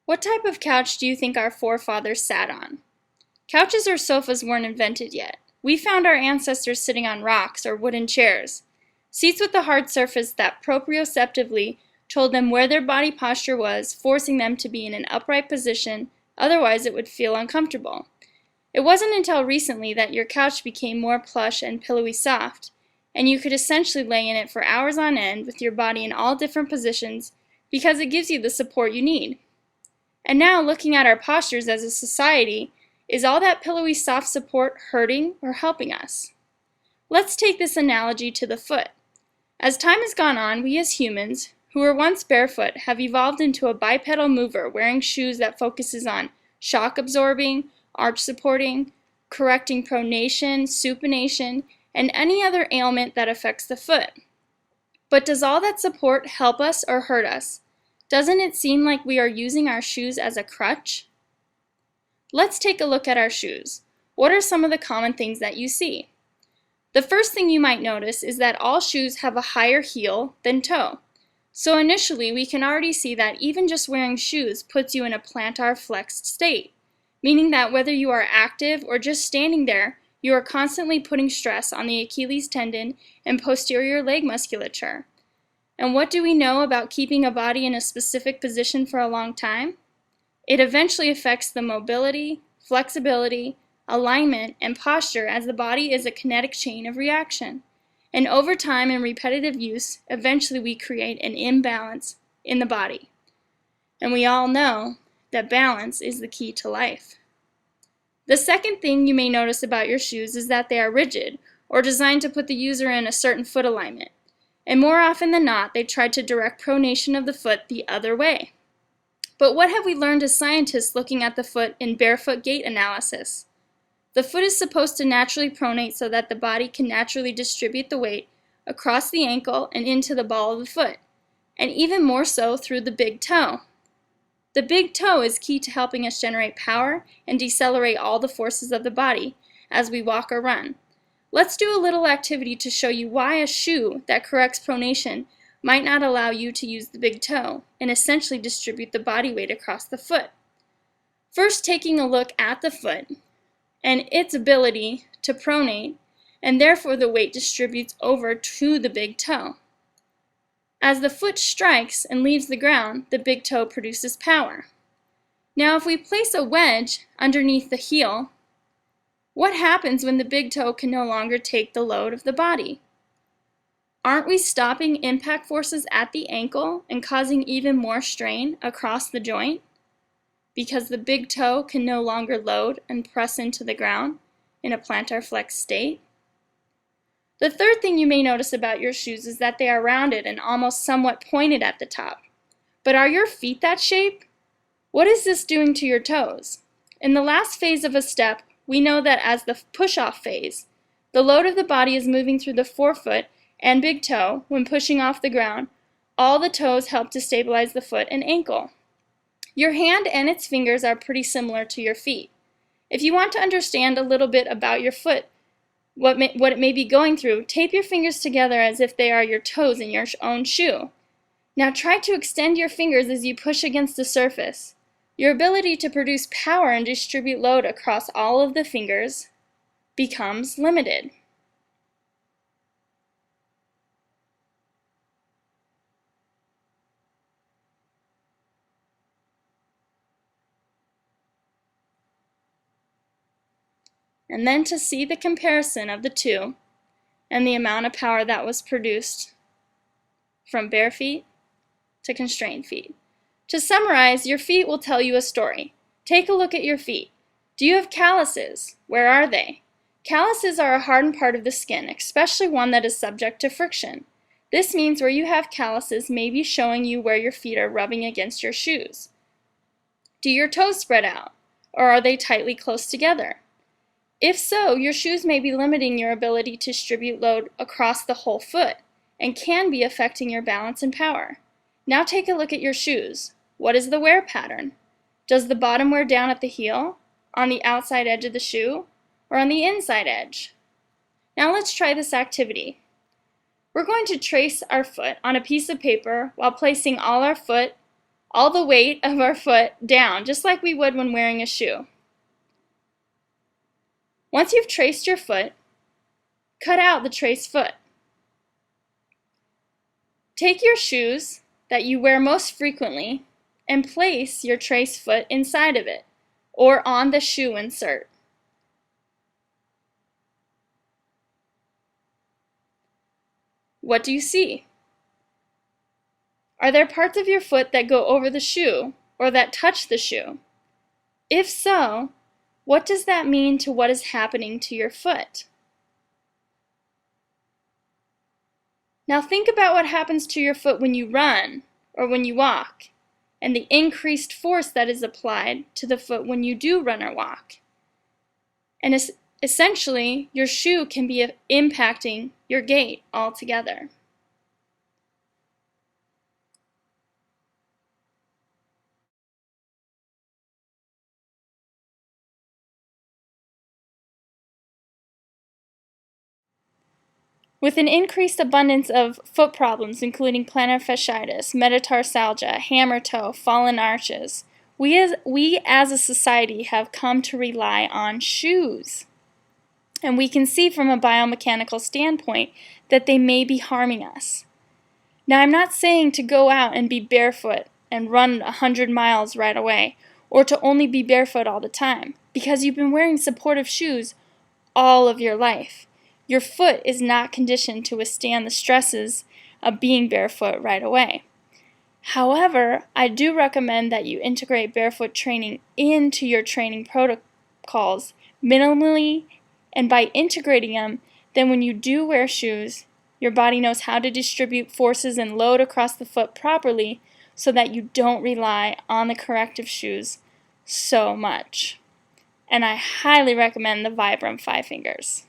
What type of couch do you think our forefathers sat on? Couches or sofas weren't invented yet. We found our ancestors sitting on rocks or wooden chairs. Seats with a hard surface that proprioceptively told them where their body posture was, forcing them to be in an upright position, otherwise it would feel uncomfortable. It wasn't until recently that your couch became more plush and pillowy soft, and you could essentially lay in it for hours on end with your body in all different positions because it gives you the support you need. And now, looking at our postures as a society, is all that pillowy soft support hurting or helping us? Let's take this analogy to the foot. As time has gone on, we as humans, who were once barefoot, have evolved into a bipedal mover wearing shoes that focuses on shock absorbing, arch supporting, correcting pronation, supination, and any other ailment that affects the foot. But does all that support help us or hurt us? Doesn't it seem like we are using our shoes as a crutch? Let's take a look at our shoes. What are some of the common things that you see? The first thing you might notice is that all shoes have a higher heel than toe. So initially, we can already see that even just wearing shoes puts you in a plantar flexed state, meaning that whether you are active or just standing there, you are constantly putting stress on the Achilles tendon and posterior leg musculature. And what do we know about keeping a body in a specific position for a long time? It eventually affects the mobility, flexibility, alignment, and posture, as the body is a kinetic chain of reaction. And over time and repetitive use, eventually we create an imbalance in the body. And we all know that balance is the key to life. The second thing you may notice about your shoes is that they are rigid or designed to put the user in a certain foot alignment. And more often than not, they try to direct pronation of the foot the other way. But what have we learned as scientists looking at the foot in barefoot gait analysis? The foot is supposed to naturally pronate so that the body can naturally distribute the weight across the ankle and into the ball of the foot, and even more so through the big toe. The big toe is key to helping us generate power and decelerate all the forces of the body as we walk or run. Let's do a little activity to show you why a shoe that corrects pronation might not allow you to use the big toe and essentially distribute the body weight across the foot. First, taking a look at the foot and its ability to pronate, and therefore the weight distributes over to the big toe. As the foot strikes and leaves the ground, the big toe produces power. Now, if we place a wedge underneath the heel, what happens when the big toe can no longer take the load of the body? Aren't we stopping impact forces at the ankle and causing even more strain across the joint? Because the big toe can no longer load and press into the ground in a plantar flex state? The third thing you may notice about your shoes is that they are rounded and almost somewhat pointed at the top. But are your feet that shape? What is this doing to your toes? In the last phase of a step, we know that as the push-off phase, the load of the body is moving through the forefoot and big toe. When pushing off the ground, all the toes help to stabilize the foot and ankle. Your hand and its fingers are pretty similar to your feet. If you want to understand a little bit about your foot, what it may be going through, tape your fingers together as if they are your toes in your own shoe. Now try to extend your fingers as you push against the surface. Your ability to produce power and distribute load across all of the fingers becomes limited. And then to see the comparison of the two and the amount of power that was produced from bare feet to constrained feet. To summarize, your feet will tell you a story. Take a look at your feet. Do you have calluses? Where are they? Calluses are a hardened part of the skin, especially one that is subject to friction. This means where you have calluses may be showing you where your feet are rubbing against your shoes. Do your toes spread out, or are they tightly close together? If so, your shoes may be limiting your ability to distribute load across the whole foot and can be affecting your balance and power. Now take a look at your shoes. What is the wear pattern? Does the bottom wear down at the heel, on the outside edge of the shoe, or on the inside edge? Now let's try this activity. We're going to trace our foot on a piece of paper while placing all our foot all the weight of our foot down, just like we would when wearing a shoe. Once you've traced your foot, cut out the traced foot. Take your shoes that you wear most frequently and place your traced foot inside of it, or on the shoe insert. What do you see? Are there parts of your foot that go over the shoe or that touch the shoe? If so, what does that mean to what is happening to your foot? Now think about what happens to your foot when you run or when you walk, and the increased force that is applied to the foot when you do run or walk. And essentially, your shoe can be impacting your gait altogether. With an increased abundance of foot problems, including plantar fasciitis, metatarsalgia, hammer toe, fallen arches, we as a society have come to rely on shoes. And we can see from a biomechanical standpoint that they may be harming us. Now, I'm not saying to go out and be barefoot and run 100 miles right away, or to only be barefoot all the time, because you've been wearing supportive shoes all of your life. Your foot is not conditioned to withstand the stresses of being barefoot right away. However, I do recommend that you integrate barefoot training into your training protocols minimally, and by integrating them, then when you do wear shoes, your body knows how to distribute forces and load across the foot properly so that you don't rely on the corrective shoes so much. And I highly recommend the Vibram Five Fingers.